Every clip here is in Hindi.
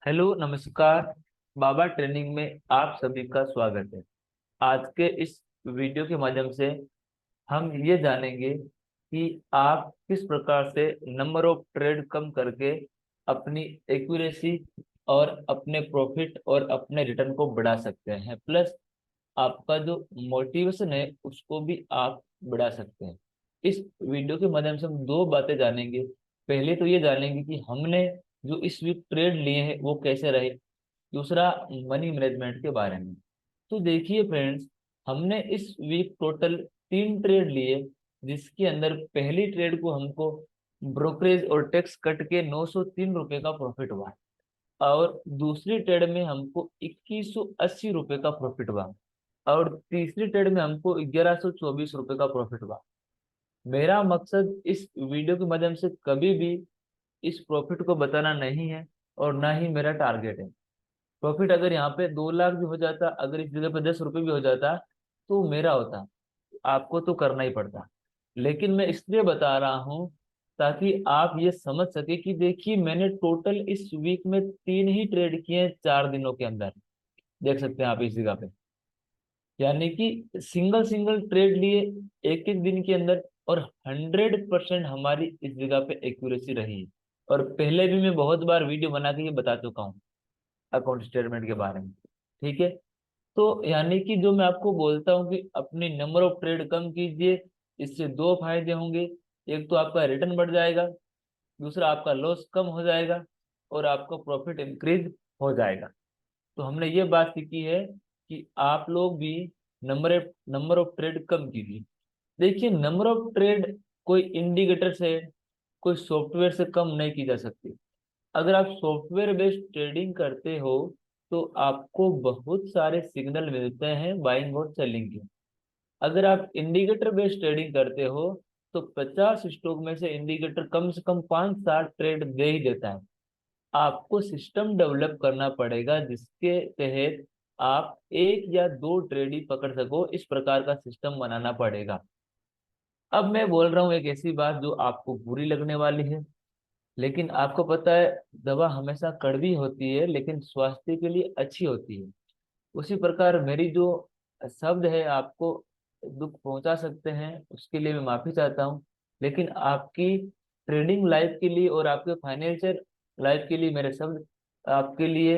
हेलो नमस्कार। बाबा ट्रेनिंग में आप सभी का स्वागत है। आज के इस वीडियो के माध्यम से हम ये जानेंगे कि आप किस प्रकार से नंबर ऑफ ट्रेड कम करके अपनी एक्यूरेसी और अपने प्रॉफिट और अपने रिटर्न को बढ़ा सकते हैं, प्लस आपका जो मोटिवेशन है उसको भी आप बढ़ा सकते हैं। इस वीडियो के माध्यम से हम दो बातें जानेंगे। पहले तो ये जानेंगे कि हमने जो इस वीक ट्रेड लिए हैं वो कैसे रहे। दूसरा, मनी मैनेजमेंट के बारे में। तो देखिए फ्रेंड्स, हमने इस वीक टोटल 3 ट्रेड लिए, जिसके अंदर पहली ट्रेड को हमको ब्रोकरेज और टैक्स कट के 903 रुपये का प्रॉफिट हुआ, और दूसरी ट्रेड में हमको 2180 रुपये का प्रॉफिट हुआ, और तीसरी ट्रेड में हमको 1124 रुपये का प्रॉफिट हुआ। मेरा मकसद इस वीडियो के माध्यम से कभी भी इस प्रॉफिट को बताना नहीं है, और ना ही मेरा टारगेट है। प्रॉफिट अगर यहाँ पे 2 लाख भी हो जाता, अगर इस जगह पे 10 रुपये भी हो जाता, तो मेरा होता। आपको तो करना ही पड़ता। लेकिन मैं इसलिए बता रहा हूँ ताकि आप ये समझ सके कि देखिए, मैंने टोटल इस वीक में 3 ही ट्रेड किए हैं 4 दिनों के अंदर। देख सकते हैं आप इस जगह पे, यानी कि सिंगल सिंगल ट्रेड लिए एक एक दिन के अंदर, और 100% हमारी इस जगह पे एक्यूरेसी रही है। और पहले भी मैं बहुत बार वीडियो बना के ये बता चुका हूँ अकाउंट स्टेटमेंट के बारे में। ठीक है। तो यानी कि जो मैं आपको बोलता हूँ कि अपनी नंबर ऑफ ट्रेड कम कीजिए, इससे दो फायदे होंगे। एक तो आपका रिटर्न बढ़ जाएगा, दूसरा आपका लॉस कम हो जाएगा, और आपका प्रॉफिट इंक्रीज हो जाएगा। तो हमने ये बात सीखी है कि आप लोग भी नंबर ऑफ ट्रेड कम कीजिए। देखिए, नंबर ऑफ ट्रेड कोई इंडिकेटर से, कोई सॉफ्टवेयर से कम नहीं की जा सकती। अगर आप सॉफ्टवेयर बेस्ड ट्रेडिंग करते हो तो आपको बहुत सारे सिग्नल मिलते हैं बाइंग और सेलिंग के। अगर आप इंडिकेटर बेस्ड ट्रेडिंग करते हो तो 50 स्टॉक में से इंडिकेटर कम से कम 5-7 ट्रेड दे ही देता है। आपको सिस्टम डेवलप करना पड़ेगा जिसके तहत आप एक या दो ट्रेड ही पकड़ सको, इस प्रकार का सिस्टम बनाना पड़ेगा। अब मैं बोल रहा हूँ एक ऐसी बात जो आपको बुरी लगने वाली है, लेकिन आपको पता है, दवा हमेशा कड़वी होती है लेकिन स्वास्थ्य के लिए अच्छी होती है। उसी प्रकार मेरी जो शब्द है आपको दुख पहुंचा सकते हैं, उसके लिए मैं माफी चाहता हूँ। लेकिन आपकी ट्रेडिंग लाइफ के लिए और आपके फाइनेंशियल लाइफ के लिए मेरे शब्द आपके लिए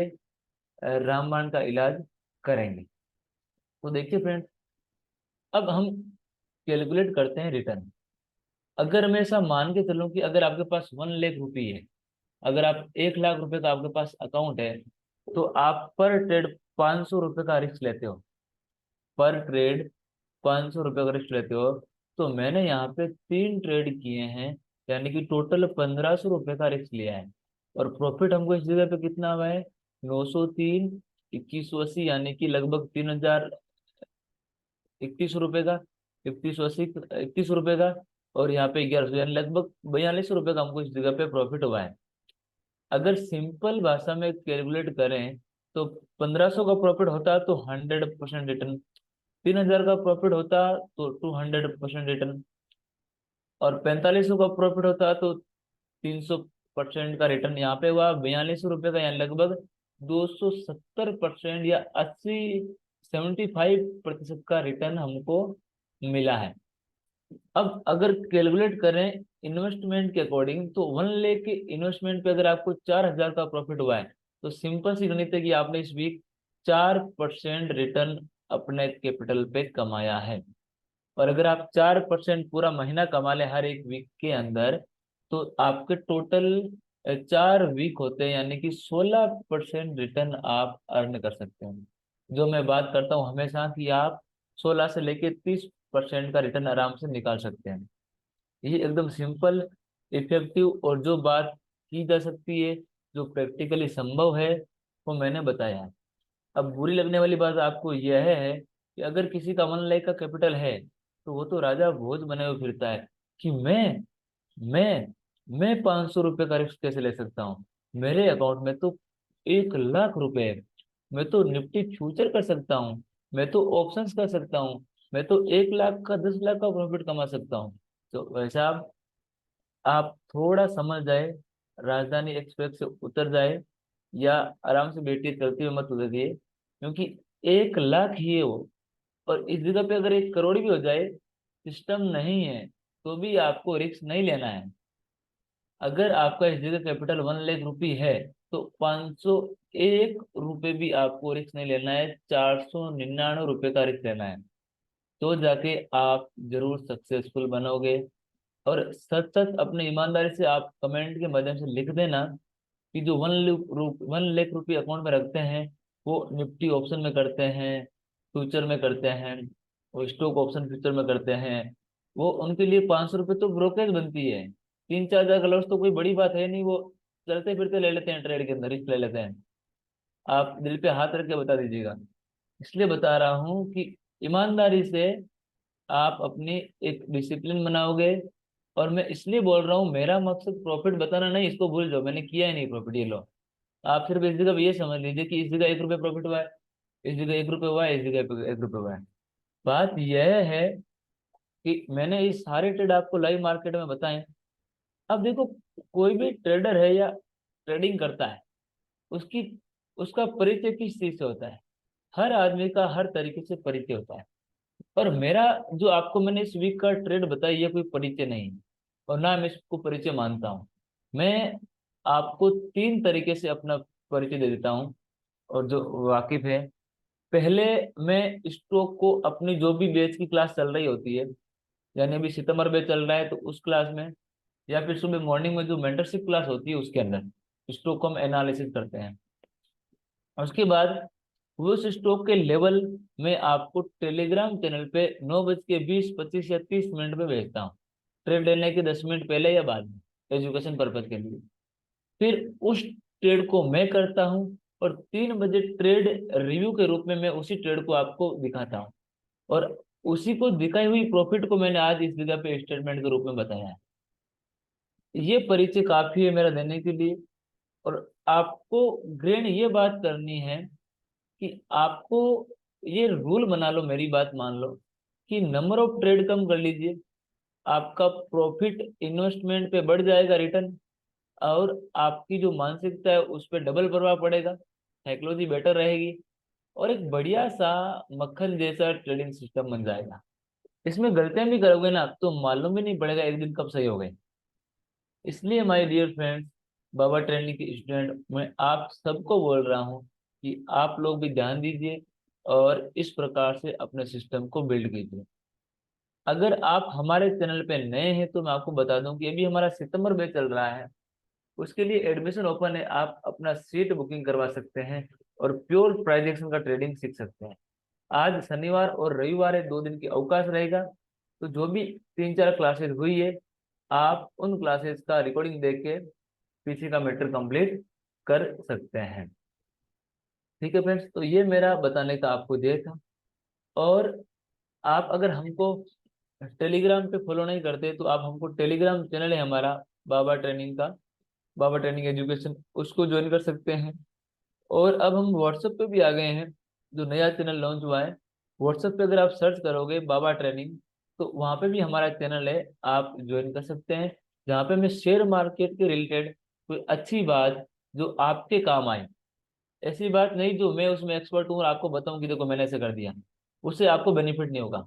रामबाण का इलाज करेंगे। तो देखिए फ्रेंड, अब हम कैलकुलेट करते हैं रिटर्न। अगर मैं ऐसा मान के चलूं कि अगर आपके पास 1 लाख रुपये है, अगर आप 1 लाख रुपए का आपके पास अकाउंट है, तो आप पर ट्रेड 500 रुपये का रिस्क लेते हो। पर ट्रेड 500 रुपये का रिस्क लेते हो। तो मैंने यहाँ पे 3 ट्रेड किए हैं, यानी कि टोटल 1500 रुपये का रिस्क लिया है। और प्रॉफिट हमको इस जगह पे कितना हुआ है? 903, 2180, यानी कि लगभग 3031 रुपये का, 3180, 31 रुपये का। और यहाँ पे 1100, यानी लगभग 42 रुपये का हमको इस जगह पे प्रॉफिट हुआ है। अगर सिंपल भाषा में कैलकुलेट करें तो 1500 का प्रॉफिट होता तो 100% रिटर्न, 3000 का प्रॉफिट होता तो 200% रिटर्न, और 4500 का प्रॉफिट होता तो 300% का रिटर्न। यहाँ पे हुआ 42 रुपये का, यानी लगभग 270% या 75% का रिटर्न हमको मिला है। अब अगर कैलकुलेट करें इन्वेस्टमेंट के अकॉर्डिंग, तो 1 लाख के इन्वेस्टमेंट पे अगर आपको 4000 का प्रॉफिट हुआ है, तो सिंपल सी गणित है कि आपने इस वीक 4% रिटर्न अपने कैपिटल पे कमाया है। और अगर आप 4% पूरा महीना कमा ले हर एक वीक के अंदर, तो आपके टोटल 4 वीक होते हैं, यानी कि 16% रिटर्न आप अर्न कर सकते हैं। जो मैं बात करता हूँ हमेशा कि आप 16 से लेके 30% का रिटर्न आराम से निकाल सकते हैं। ये एकदम सिंपल, इफेक्टिव, और जो बात की जा सकती है, जो प्रैक्टिकली संभव है, वो मैंने बताया है। अब बुरी लगने वाली बात आपको यह है कि अगर किसी का 1 लाख का कैपिटल है, तो वो तो राजा भोज बने हुए फिरता है कि मैं मैं 500 रुपये का रिस्क कैसे ले सकता हूँ? मेरे अकाउंट में तो 1 लाख रुपए है। मैं तो निफ्टी फ्यूचर कर सकता हूँ, मैं तो ऑप्शंस कर सकता हूँ, मैं तो 1 लाख का 10 लाख का प्रॉफिट कमा सकता हूँ। तो वैसा आप थोड़ा समझ जाए, राजधानी एक्सप्रेस से उतर जाए, या आराम से बैठिए, चलते हुए मत उतरिए, क्योंकि 1 लाख ही है वो। और इस जगह पे अगर 1 करोड़ भी हो जाए, सिस्टम नहीं है, तो भी आपको रिस्क नहीं लेना है। अगर आपका इस जगह कैपिटल 1 लाख रुपए है, तो 501 रुपये भी आपको रिस्क नहीं लेना है, 499 रुपये का रिस्क लेना है। तो जाके आप जरूर सक्सेसफुल बनोगे। और सच सच अपने ईमानदारी से आप कमेंट के माध्यम से लिख देना कि जो 1 लाख रुपए अकाउंट में रखते हैं, वो निफ्टी ऑप्शन में करते हैं, फ्यूचर में करते हैं, वो स्टॉक ऑप्शन फ्यूचर में करते हैं, वो उनके लिए 500 रुपये तो ब्रोकरेज बनती है। 3-4 हजार का लॉस तो कोई बड़ी बात है नहीं, वो चलते फिरते ले लेते हैं, ट्रेड के अंदर रिस्क ले लेते हैं। आप दिल पे हाथ रख के बता दीजिएगा। इसलिए बता रहा हूँ कि ईमानदारी से आप अपनी एक डिसिप्लिन बनाओगे। और मैं इसलिए बोल रहा हूँ, मेरा मकसद प्रॉफिट बताना नहीं, इसको भूल जाओ, मैंने किया ही नहीं प्रॉफिट, ये लो। आप सिर्फ इस जगह ये समझ लीजिए कि इस जगह 1 रुपये प्रॉफिट हुआ है, इस जगह 1 रुपये हुआ है, इस जगह 1 रुपये हुआ है। बात यह है कि मैंने ये सारे ट्रेड आपको लाइव मार्केट में बताए। अब देखो, कोई भी ट्रेडर है या ट्रेडिंग करता है, उसकी उसका परिचय किस चीज से होता है? हर आदमी का हर तरीके से परिचय होता है। और मेरा जो आपको मैंने इस वीक का ट्रेड बताया, ये कोई परिचय नहीं है, और ना मैं इसको परिचय मानता हूँ। मैं आपको 3 तरीके से अपना परिचय दे देता हूँ, और जो वाकिफ है, पहले मैं स्टॉक को अपनी जो भी बैच की क्लास चल रही होती है, यानी अभी सितंबर बैच चल रहा है तो उस क्लास में, या फिर सुबह मॉर्निंग में जो मेंटरशिप क्लास होती है उसके अंदर स्टॉक को हम एनालिसिस करते हैं। और उसके बाद वो उस स्टॉक के लेवल में आपको टेलीग्राम चैनल पे 9 बज के 20, 25 या 30 मिनट में भेजता हूँ, ट्रेड लेने के 10 मिनट पहले या बाद में, एजुकेशन पर्पज के लिए। फिर उस ट्रेड को मैं करता हूँ, और 3 बजे ट्रेड रिव्यू के रूप में मैं उसी ट्रेड को आपको दिखाता हूँ। और उसी को दिखाई हुई प्रॉफिट को मैंने आज इस जगह पे स्टेटमेंट के रूप में बताया है। ये परिचय काफी है मेरा देने के लिए। और आपको ग्रैंड ये बात करनी है कि आपको ये रूल बना लो, मेरी बात मान लो, कि नंबर ऑफ ट्रेड कम कर लीजिए, आपका प्रॉफिट इन्वेस्टमेंट पे बढ़ जाएगा, रिटर्न। और आपकी जो मानसिकता है उस पर डबल प्रभाव पड़ेगा, साइकोलॉजी बेटर रहेगी, और एक बढ़िया सा मक्खन जैसा ट्रेडिंग सिस्टम बन जाएगा। इसमें गलतियां भी करोगे ना तो मालूम भी नहीं पड़ेगा एक दिन कब सही हो गए। इसलिए my dear friends, Baba training के स्टूडेंट, मैं आप सबको बोल रहा हूँ कि आप लोग भी ध्यान दीजिए और इस प्रकार से अपने सिस्टम को बिल्ड कीजिए। अगर आप हमारे चैनल पे नए हैं तो मैं आपको बता दूं कि अभी हमारा सितंबर बैच चल रहा है, उसके लिए एडमिशन ओपन है, आप अपना सीट बुकिंग करवा सकते हैं और प्योर प्राइस एक्शन का ट्रेडिंग सीख सकते हैं। आज शनिवार और रविवार है, 2 दिन की अवकाश रहेगा, तो जो भी 3-4 क्लासेस हुई है, आप उन क्लासेस का रिकॉर्डिंग देख के पीछे का मैटर कंप्लीट कर सकते हैं। ठीक है फ्रेंड्स, तो ये मेरा बताने का आपको ध्येय था। और आप अगर हमको टेलीग्राम पे फॉलो नहीं करते तो आप हमको, टेलीग्राम चैनल है हमारा बाबा ट्रेनिंग का, बाबा ट्रेनिंग एजुकेशन, उसको ज्वाइन कर सकते हैं। और अब हम व्हाट्सएप पे भी आ गए हैं, जो नया चैनल लॉन्च हुआ है। व्हाट्सएप पे अगर आप सर्च करोगे बाबा ट्रेनिंग, तो वहाँ पे भी हमारा चैनल है, आप ज्वाइन कर सकते हैं। जहाँ पे मैं शेयर मार्केट के रिलेटेड कोई अच्छी बात जो आपके काम आए, ऐसी बात नहीं जो मैं उसमें एक्सपर्ट हूँ और आपको बताऊं कि देखो मैंने ऐसे कर दिया, उससे आपको बेनिफिट नहीं होगा।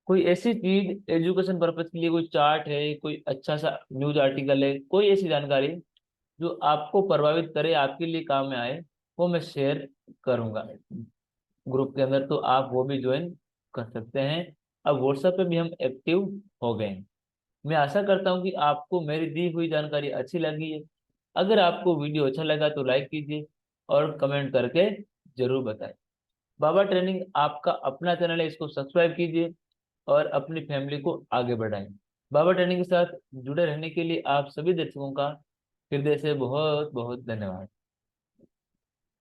कोई ऐसी चीज एजुकेशन पर्पज के लिए, कोई चार्ट है, कोई अच्छा सा न्यूज आर्टिकल है, कोई ऐसी जानकारी जो आपको प्रभावित करे, आपके लिए काम में आए, वो मैं शेयर करूंगा ग्रुप के अंदर, तो आप वो भी ज्वाइन कर सकते हैं। अब व्हाट्सएप पे भी हम एक्टिव हो गए हैं। मैं आशा करता हूँ कि आपको मेरी दी हुई जानकारी अच्छी लगी है। अगर आपको वीडियो अच्छा लगा तो लाइक कीजिए और कमेंट करके जरूर बताएं। बाबा ट्रेनिंग आपका अपना चैनल है, इसको सब्सक्राइब कीजिए और अपनी फैमिली को आगे बढ़ाएं। बाबा ट्रेनिंग के साथ जुड़े रहने के लिए आप सभी दर्शकों का हृदय से बहुत बहुत धन्यवाद।